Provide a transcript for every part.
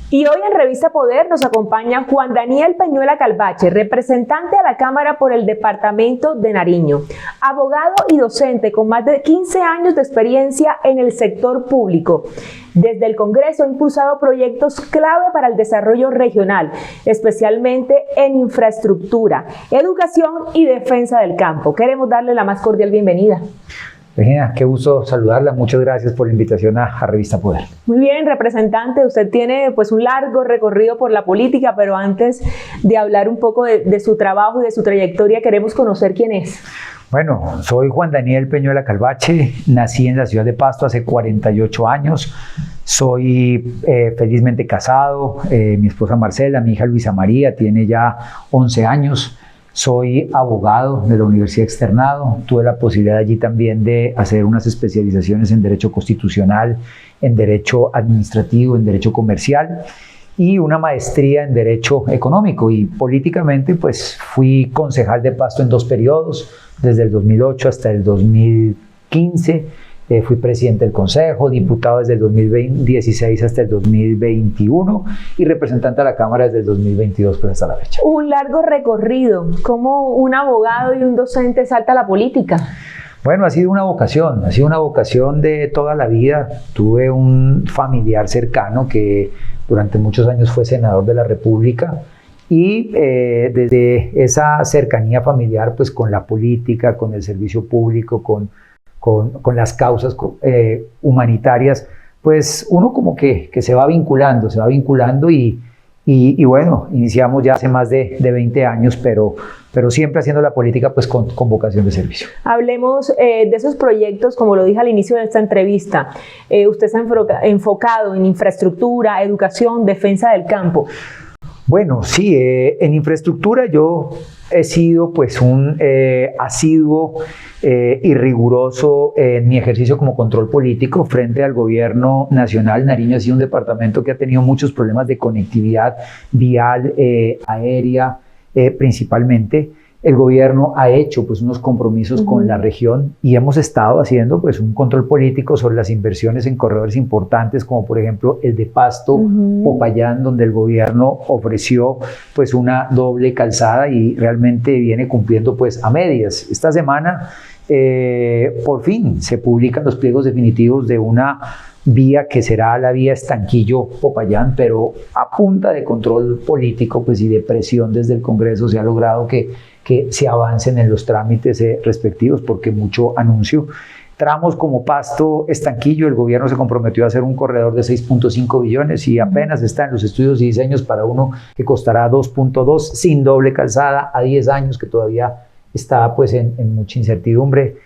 Y hoy en Revista Poder nos acompaña Juan Daniel Peñuela Calvache, representante a la Cámara por el Departamento de Nariño, abogado y docente con más de 15 años de experiencia en el sector público. Desde el Congreso ha impulsado proyectos clave para el desarrollo regional, especialmente en infraestructura, educación y defensa del campo. Queremos darle la más cordial bienvenida. Regina, qué gusto saludarla. Muchas gracias por la invitación a Revista Poder. Muy bien, representante. Usted tiene pues un largo recorrido por la política, pero antes de hablar un poco de su trabajo y de su trayectoria, queremos conocer quién es. Bueno, soy Juan Daniel Peñuela Calvache. Nací en la ciudad de Pasto hace 48 años. Soy felizmente casado. Mi esposa Marcela, mi hija Luisa María, tiene ya 11 años. Soy abogado de la Universidad Externado. Tuve la posibilidad allí también de hacer unas especializaciones en Derecho Constitucional, en Derecho Administrativo, en Derecho Comercial y una maestría en Derecho Económico. Y políticamente pues fui concejal de Pasto en 2 periodos, desde el 2008 hasta el 2015. Fui presidente del Consejo, diputado desde el 2016 hasta el 2021 y representante a la Cámara desde el 2022 pues hasta la fecha. Un largo recorrido. ¿Cómo un abogado y un docente salta a la política? Bueno, ha sido una vocación de toda la vida. Tuve un familiar cercano que durante muchos años fue senador de la República. Y desde esa cercanía familiar pues con la política, con el servicio público, con las causas humanitarias, pues uno como que se va vinculando y bueno, iniciamos ya hace más de 20 años, pero siempre haciendo la política pues con vocación de servicio. Hablemos de esos proyectos, como lo dije al inicio de esta entrevista. Usted se ha enfocado en infraestructura, educación, defensa del campo. Bueno, sí, en infraestructura yo he sido pues un asiduo y riguroso en mi ejercicio como control político frente al gobierno nacional. Nariño ha sido un departamento que ha tenido muchos problemas de conectividad vial, aérea principalmente. El gobierno ha hecho pues unos compromisos con la región y hemos estado haciendo pues un control político sobre las inversiones en corredores importantes como por ejemplo el de Pasto, Popayán, donde el gobierno ofreció pues una doble calzada y realmente viene cumpliendo pues a medias. Esta semana por fin se publican los pliegos definitivos de una vía que será la vía Estanquillo-Popayán, pero a punta de control político pues, y de presión desde el Congreso se ha logrado que se avancen en los trámites respectivos, porque mucho anuncio. Tramos como Pasto-Estanquillo, el gobierno se comprometió a hacer un corredor de 6.5 billones y apenas está en los estudios y diseños para uno que costará 2.2 sin doble calzada a 10 años, que todavía está pues, en mucha incertidumbre.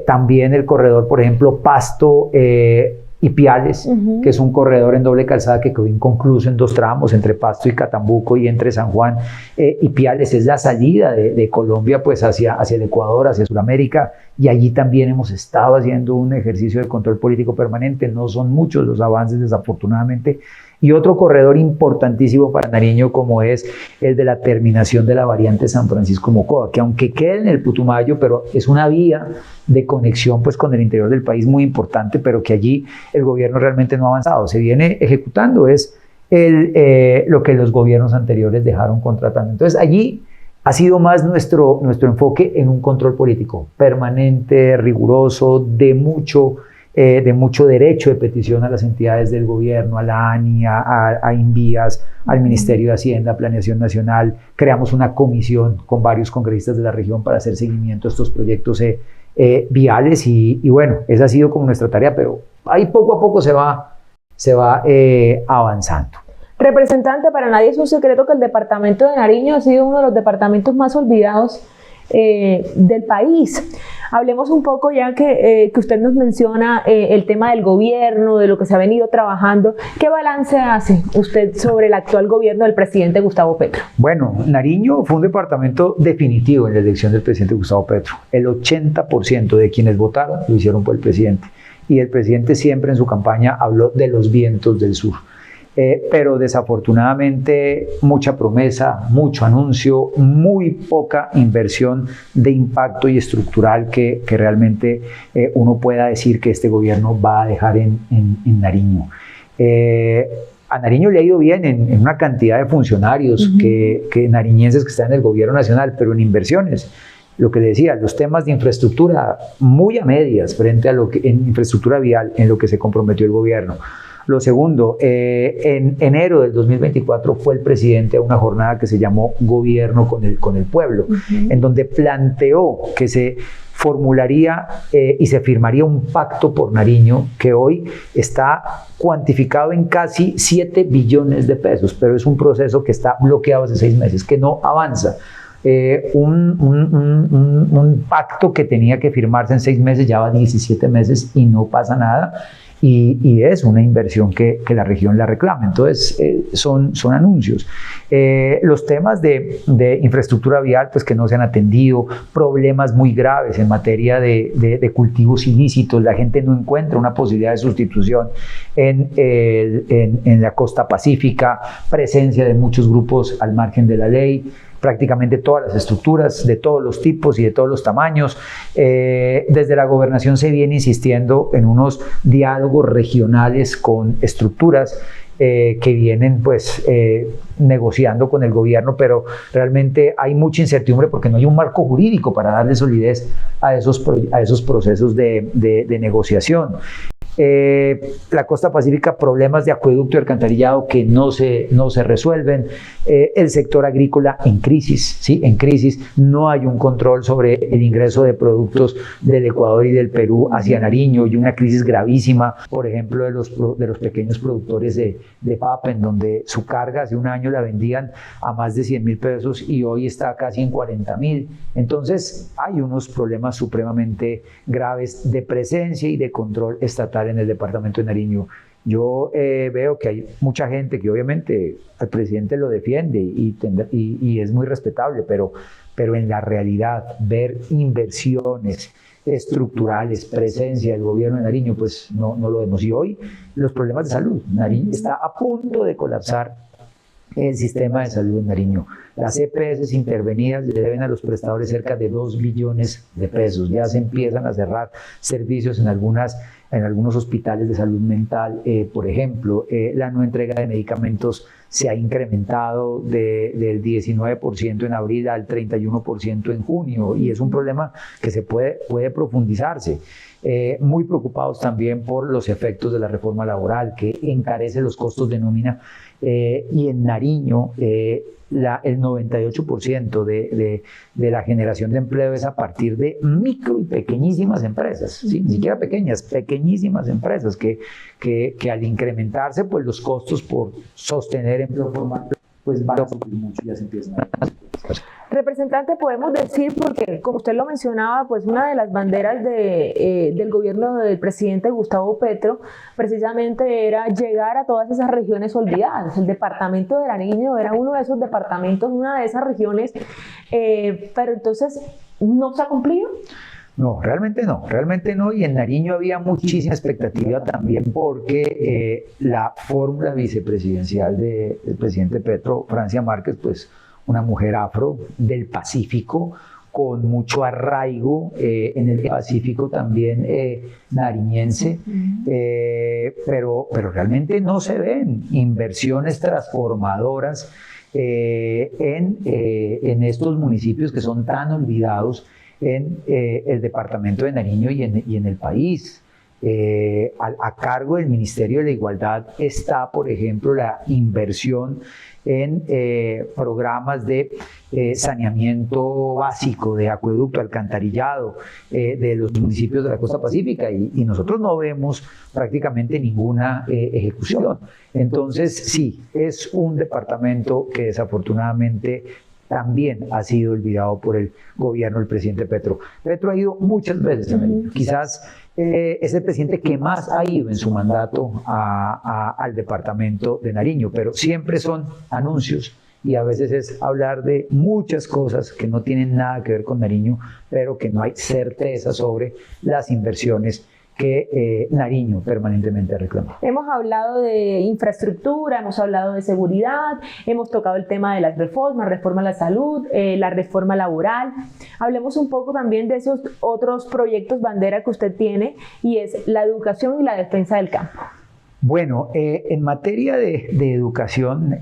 También el corredor, por ejemplo, Pasto Ipiales, que es un corredor en doble calzada que quedó inconcluso en 2 tramos, entre Pasto y Catambuco y entre San Juan. Ipiales es la salida de Colombia pues hacia el Ecuador, hacia Sudamérica, y allí también hemos estado haciendo un ejercicio de control político permanente. No son muchos los avances, desafortunadamente. Y otro corredor importantísimo para Nariño, como es el de la terminación de la variante San Francisco-Mocoa, que aunque quede en el Putumayo, pero es una vía de conexión pues, con el interior del país muy importante, pero que allí el gobierno realmente no ha avanzado. Se viene ejecutando, es lo que los gobiernos anteriores dejaron contratando. Entonces allí ha sido más nuestro enfoque en un control político permanente, riguroso, de mucho derecho de petición a las entidades del gobierno, a la ANI, a INVIAS, al Ministerio de Hacienda, Planeación Nacional. Creamos una comisión con varios congresistas de la región para hacer seguimiento a estos proyectos viales y bueno, esa ha sido como nuestra tarea, pero ahí poco a poco se va avanzando. Representante, para nadie es un secreto que el departamento de Nariño ha sido uno de los departamentos más olvidados del país. Hablemos un poco, ya que usted nos menciona el tema del gobierno, de lo que se ha venido trabajando. ¿Qué balance hace usted sobre el actual gobierno del presidente Gustavo Petro? Bueno, Nariño fue un departamento definitivo en la elección del presidente Gustavo Petro. El 80% de quienes votaron lo hicieron por el presidente. Y el presidente siempre en su campaña habló de los vientos del sur. Pero desafortunadamente mucha promesa, mucho anuncio, muy poca inversión de impacto y estructural que realmente uno pueda decir que este gobierno va a dejar en Nariño. a Nariño le ha ido bien en una cantidad de funcionarios que nariñenses que están en el gobierno nacional, pero en inversiones, lo que le decía, los temas de infraestructura muy a medias frente a lo que en infraestructura vial, en lo que se comprometió el gobierno. Lo segundo, en enero del 2024 fue el presidente a una jornada que se llamó Gobierno con el Pueblo, en donde planteó que se formularía y se firmaría un pacto por Nariño que hoy está cuantificado en casi 7 billones de pesos, pero es un proceso que está bloqueado hace 6 meses, que no avanza. Un pacto que tenía que firmarse en 6 meses, ya va 17 meses y no pasa nada. Y es una inversión que la región la reclama. Entonces, son anuncios. Los temas de infraestructura vial, pues que no se han atendido, problemas muy graves en materia de cultivos ilícitos, la gente no encuentra una posibilidad de sustitución en la costa pacífica, presencia de muchos grupos al margen de la ley, prácticamente todas las estructuras de todos los tipos y de todos los tamaños. Desde la gobernación se viene insistiendo en unos diálogos regionales con estructuras que vienen pues negociando con el gobierno, pero realmente hay mucha incertidumbre porque no hay un marco jurídico para darle solidez a esos procesos de negociación. La costa pacífica, problemas de acueducto y alcantarillado que no se resuelven, el sector agrícola en crisis, ¿sí? En crisis, no hay un control sobre el ingreso de productos del Ecuador y del Perú hacia Nariño, y una crisis gravísima, por ejemplo, de los pequeños productores de papa, en donde su carga hace un año la vendían a más de 100.000 pesos y hoy está casi en 40.000. Entonces hay unos problemas supremamente graves de presencia y de control estatal en el departamento de Nariño. Yo veo que hay mucha gente que obviamente al presidente lo defiende y es muy respetable, pero en la realidad ver inversiones estructurales, presencia del gobierno de Nariño, pues no lo vemos. Y hoy los problemas de salud, Nariño está a punto de colapsar el sistema de salud en Nariño. Las EPS intervenidas le deben a los prestadores cerca de 2 billones de pesos. Ya se empiezan a cerrar servicios en algunos hospitales de salud mental. Por ejemplo, la no entrega de medicamentos se ha incrementado del 19% en abril al 31% en junio, y es un problema que se puede profundizarse. Muy preocupados también por los efectos de la reforma laboral, que encarece los costos de nómina, y en Nariño el 98% de la generación de empleo es a partir de micro y pequeñísimas empresas, ¿sí? Ni siquiera pequeñas, pequeñísimas empresas que al incrementarse, pues los costos por sostener empleo formal pues van a subir mucho y ya se empiezan a... Representante, podemos decir, porque como usted lo mencionaba, pues una de las banderas del gobierno del presidente Gustavo Petro precisamente era llegar a todas esas regiones olvidadas. El departamento de Nariño era uno de esos departamentos, una de esas regiones, pero entonces ¿no se ha cumplido? No, realmente no, y en Nariño había muchísima expectativa también porque la fórmula vicepresidencial del presidente Petro, Francia Márquez, pues una mujer afro del Pacífico, con mucho arraigo en el Pacífico también nariñense, pero realmente no se ven inversiones transformadoras en estos municipios que son tan olvidados en el departamento de Nariño y en el país. A cargo del Ministerio de la Igualdad está, por ejemplo, la inversión en programas de saneamiento básico, de acueducto, alcantarillado de los municipios de la costa pacífica, y nosotros no vemos prácticamente ninguna ejecución. Entonces, sí, es un departamento que desafortunadamente también ha sido olvidado por el gobierno del presidente Petro. Petro ha ido muchas veces a Nariño. Quizás es el presidente que más ha ido en su mandato al departamento de Nariño, pero siempre son anuncios y a veces es hablar de muchas cosas que no tienen nada que ver con Nariño, pero que no hay certeza sobre las inversiones que Nariño permanentemente reclama. Hemos hablado de infraestructura, hemos hablado de seguridad, hemos tocado el tema de las reforma a la salud, la reforma laboral. Hablemos un poco también de esos otros proyectos bandera que usted tiene, y es la educación y la defensa del campo. Bueno, en materia de educación,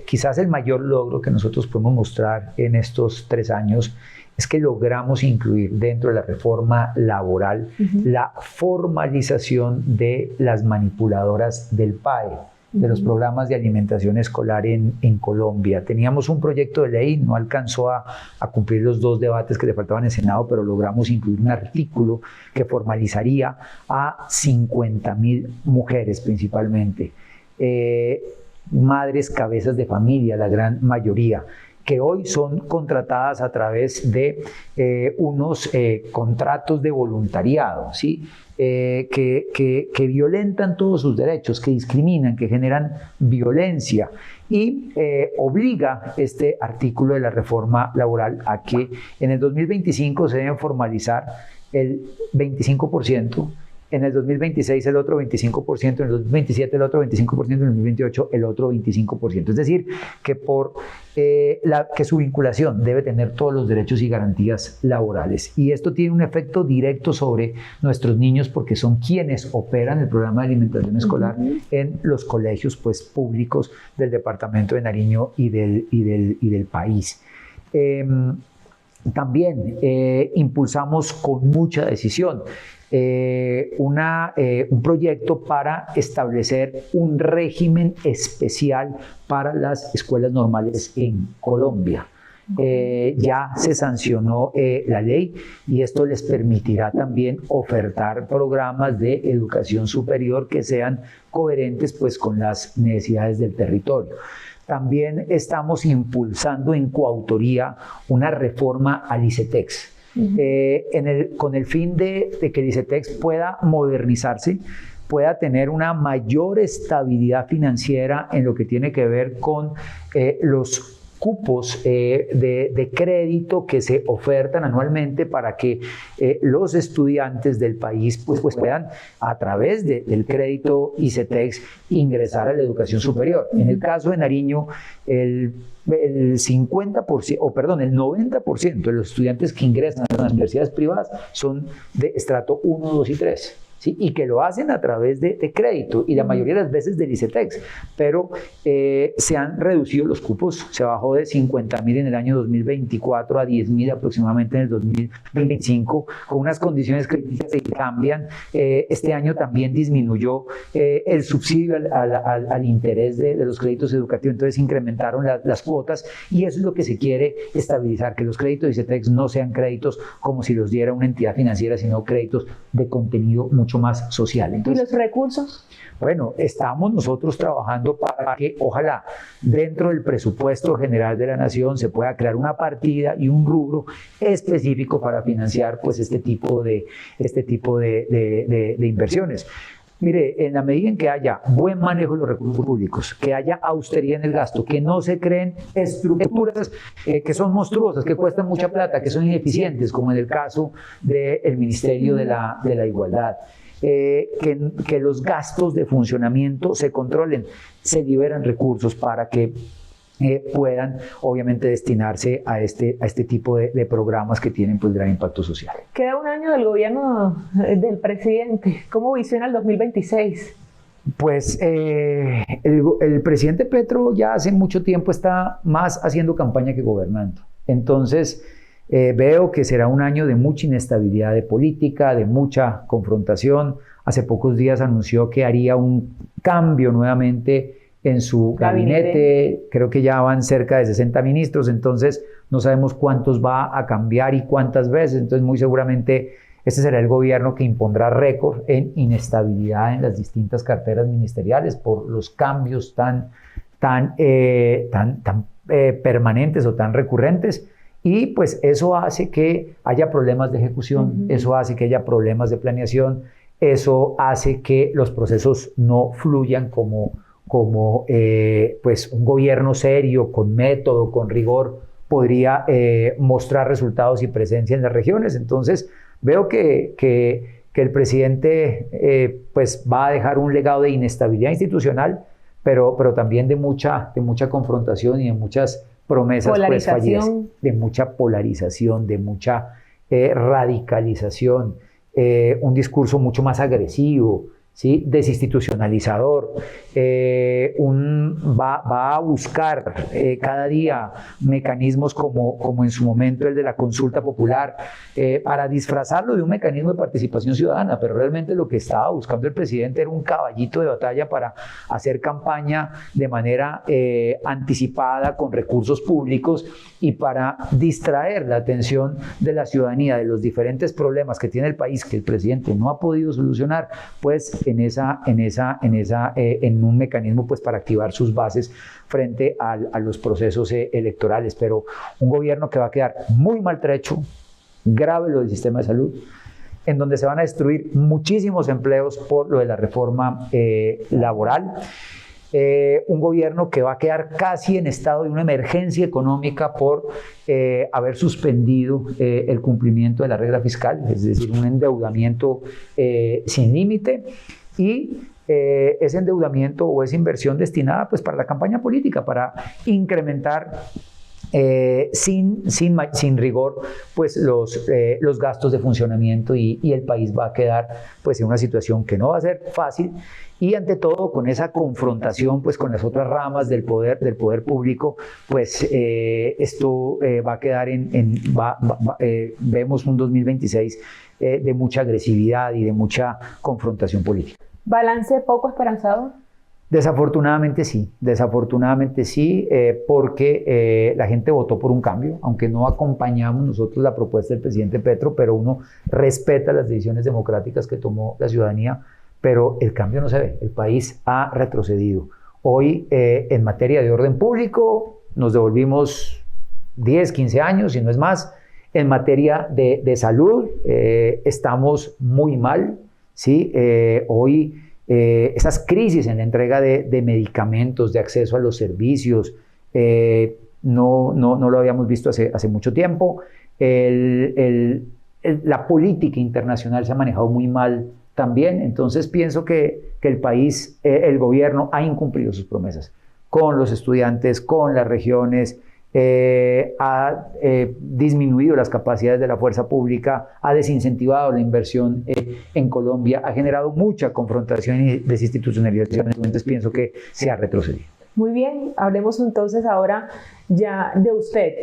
quizás el mayor logro que nosotros podemos mostrar en estos 3 años es que logramos incluir dentro de la reforma laboral la formalización de las manipuladoras del PAE, de los programas de alimentación escolar en Colombia. Teníamos un proyecto de ley, no alcanzó a cumplir los 2 debates que le faltaban en el Senado, pero logramos incluir un artículo que formalizaría a 50.000 mujeres principalmente, madres, cabezas de familia, la gran mayoría, que hoy son contratadas a través de unos contratos de voluntariado, ¿sí? Que violentan todos sus derechos, que discriminan, que generan violencia, y obliga este artículo de la reforma laboral a que en el 2025 se deben formalizar el 25%, en el 2026 el otro 25%, en el 2027 el otro 25%, en el 2028 el otro 25%. Es decir, que que su vinculación debe tener todos los derechos y garantías laborales. Y esto tiene un efecto directo sobre nuestros niños porque son quienes operan el programa de alimentación escolar en los colegios pues, públicos del departamento de Nariño y del país. También impulsamos con mucha decisión un proyecto para establecer un régimen especial para las escuelas normales en Colombia. Ya se sancionó la ley y esto les permitirá también ofertar programas de educación superior que sean coherentes pues, con las necesidades del territorio. También estamos impulsando en coautoría una reforma al ICETEX, con el fin de que el ICETEX pueda modernizarse, pueda tener una mayor estabilidad financiera en lo que tiene que ver con los cupos de crédito que se ofertan anualmente para que los estudiantes del país pues puedan, a través del crédito ICETEX, ingresar a la educación superior. En el caso de Nariño, el 90% de los estudiantes que ingresan a las universidades privadas son de estrato 1, 2 y 3. ¿Sí? Y que lo hacen a través de crédito y la mayoría de las veces del ICETEX, pero se han reducido los cupos, se bajó de 50.000 en el año 2024 a 10.000 aproximadamente en el 2025, con unas condiciones críticas que cambian. Este año también disminuyó el subsidio al interés de los créditos educativos, entonces incrementaron las cuotas y eso es lo que se quiere estabilizar, que los créditos de ICETEX no sean créditos como si los diera una entidad financiera, sino créditos de contenido mucho más social. Entonces, ¿y los recursos? Bueno, estamos nosotros trabajando para que ojalá dentro del presupuesto general de la Nación se pueda crear una partida y un rubro específico para financiar pues, este tipo de inversiones. Mire, en la medida en que haya buen manejo de los recursos públicos, que haya austeridad en el gasto, que no se creen estructuras que son monstruosas, que cuestan mucha plata, que son ineficientes, como en el caso del Ministerio de la Igualdad, que los gastos de funcionamiento se controlen, se liberan recursos para que puedan obviamente destinarse a este tipo de programas que tienen pues gran impacto social. Queda un año del gobierno del presidente. ¿Cómo visiona el 2026? Pues el presidente Petro ya hace mucho tiempo está más haciendo campaña que gobernando. Entonces veo que será un año de mucha inestabilidad de política, de mucha confrontación. Hace pocos días anunció que haría un cambio nuevamente en su gabinete. Creo que ya van cerca de 60 ministros, entonces no sabemos cuántos va a cambiar y cuántas veces, entonces muy seguramente este será el gobierno que impondrá récord en inestabilidad en las distintas carteras ministeriales por los cambios tan permanentes o tan recurrentes. Y pues eso hace que haya problemas de ejecución, eso hace que haya problemas de planeación, eso hace que los procesos no fluyan como pues un gobierno serio, con método, con rigor, podría mostrar resultados y presencia en las regiones. Entonces veo que el presidente pues va a dejar un legado de inestabilidad institucional, pero también de mucha confrontación y de muchas promesas pues, fallidas, de mucha polarización, de mucha radicalización, un discurso mucho más agresivo, ¿sí? Desinstitucionalizador, va a buscar cada día mecanismos como en su momento el de la consulta popular, para disfrazarlo de un mecanismo de participación ciudadana, pero realmente lo que estaba buscando el presidente era un caballito de batalla para hacer campaña de manera anticipada con recursos públicos y para distraer la atención de la ciudadanía de los diferentes problemas que tiene el país que el presidente no ha podido solucionar, pues en un mecanismo pues para activar sus bases frente a los procesos electorales. Pero un gobierno que va a quedar muy maltrecho, grave lo del sistema de salud, en donde se van a destruir muchísimos empleos por lo de la reforma laboral. Un gobierno que va a quedar casi en estado de una emergencia económica por haber suspendido el cumplimiento de la regla fiscal, es decir, un endeudamiento sin límite, y ese endeudamiento o esa inversión destinada pues para la campaña política, para incrementar sin rigor pues los gastos de funcionamiento, y el país va a quedar pues en una situación que no va a ser fácil, y ante todo con esa confrontación pues con las otras ramas del poder público, pues esto va a quedar vemos un 2026 de mucha agresividad y de mucha confrontación política. ¿Balance poco esperanzador? Desafortunadamente sí, porque la gente votó por un cambio, aunque no acompañamos nosotros la propuesta del presidente Petro, pero uno respeta las decisiones democráticas que tomó la ciudadanía, pero el cambio no se ve, el país ha retrocedido. Hoy, en materia de orden público, nos devolvimos 10, 15 años, y no es más. En materia de salud, estamos muy mal, ¿sí? Hoy, esas crisis en la entrega de medicamentos, de acceso a los servicios, no lo habíamos visto hace mucho tiempo. La política internacional se ha manejado muy mal también. Entonces pienso que el país, el gobierno ha incumplido sus promesas con los estudiantes, con las regiones, ha disminuido las capacidades de la fuerza pública, ha desincentivado la inversión en Colombia, ha generado mucha confrontación y desinstitucionalización. Entonces pienso que se ha retrocedido. Muy bien, hablemos entonces ahora ya de usted.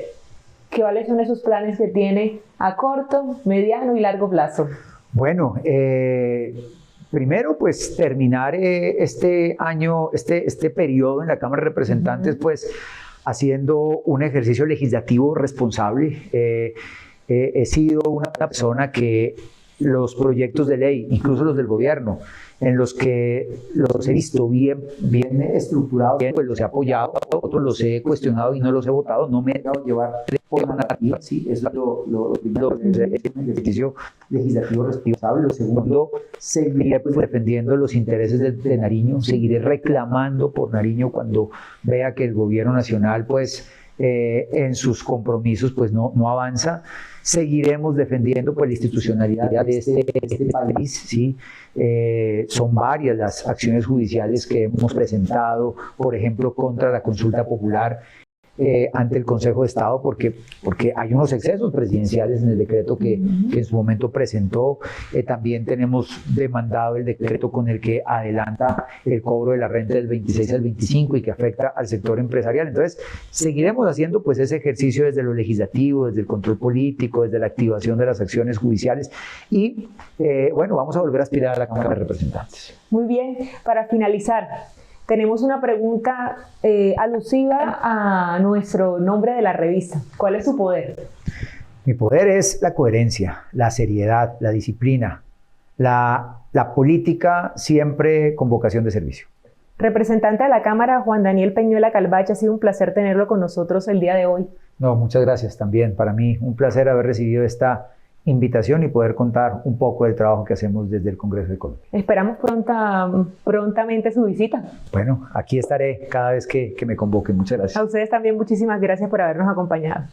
¿Cuáles son esos planes que tiene a corto, mediano y largo plazo? Bueno, primero, pues terminar este año, este periodo en la Cámara de Representantes, pues haciendo un ejercicio legislativo responsable. He sido una persona que los proyectos de ley, incluso los del gobierno, en los que los he visto bien estructurados, pues los he apoyado, otros los he cuestionado y no los he votado, no me he dejado llevar por la narrativa, ¿sí? Es lo primero, es un ejercicio legislativo responsable. Lo segundo, seguiré pues defendiendo los intereses de Nariño, seguiré reclamando por Nariño cuando vea que el gobierno nacional pues en sus compromisos pues no avanza. Seguiremos defendiendo pues la institucionalidad de este país, ¿sí? Son varias las acciones judiciales que hemos presentado, por ejemplo, contra la consulta popular ante el Consejo de Estado, porque hay unos excesos presidenciales en el decreto que en su momento presentó. También tenemos demandado el decreto con el que adelanta el cobro de la renta del 26 al 25 y que afecta al sector empresarial. Entonces, seguiremos haciendo pues ese ejercicio desde lo legislativo, desde el control político, desde la activación de las acciones judiciales, y bueno, vamos a volver a aspirar a la Cámara de Representantes. Muy bien, para finalizar, tenemos una pregunta alusiva a nuestro nombre de la revista. ¿Cuál es su poder? Mi poder es la coherencia, la seriedad, la disciplina, la política siempre con vocación de servicio. Representante de la Cámara, Juan Daniel Peñuela Calvache, ha sido un placer tenerlo con nosotros el día de hoy. No, muchas gracias también. Para mí un placer haber recibido esta invitación y poder contar un poco del trabajo que hacemos desde el Congreso de Colombia. Esperamos prontamente su visita. Bueno, aquí estaré cada vez que me convoquen. Muchas gracias. A ustedes también muchísimas gracias por habernos acompañado.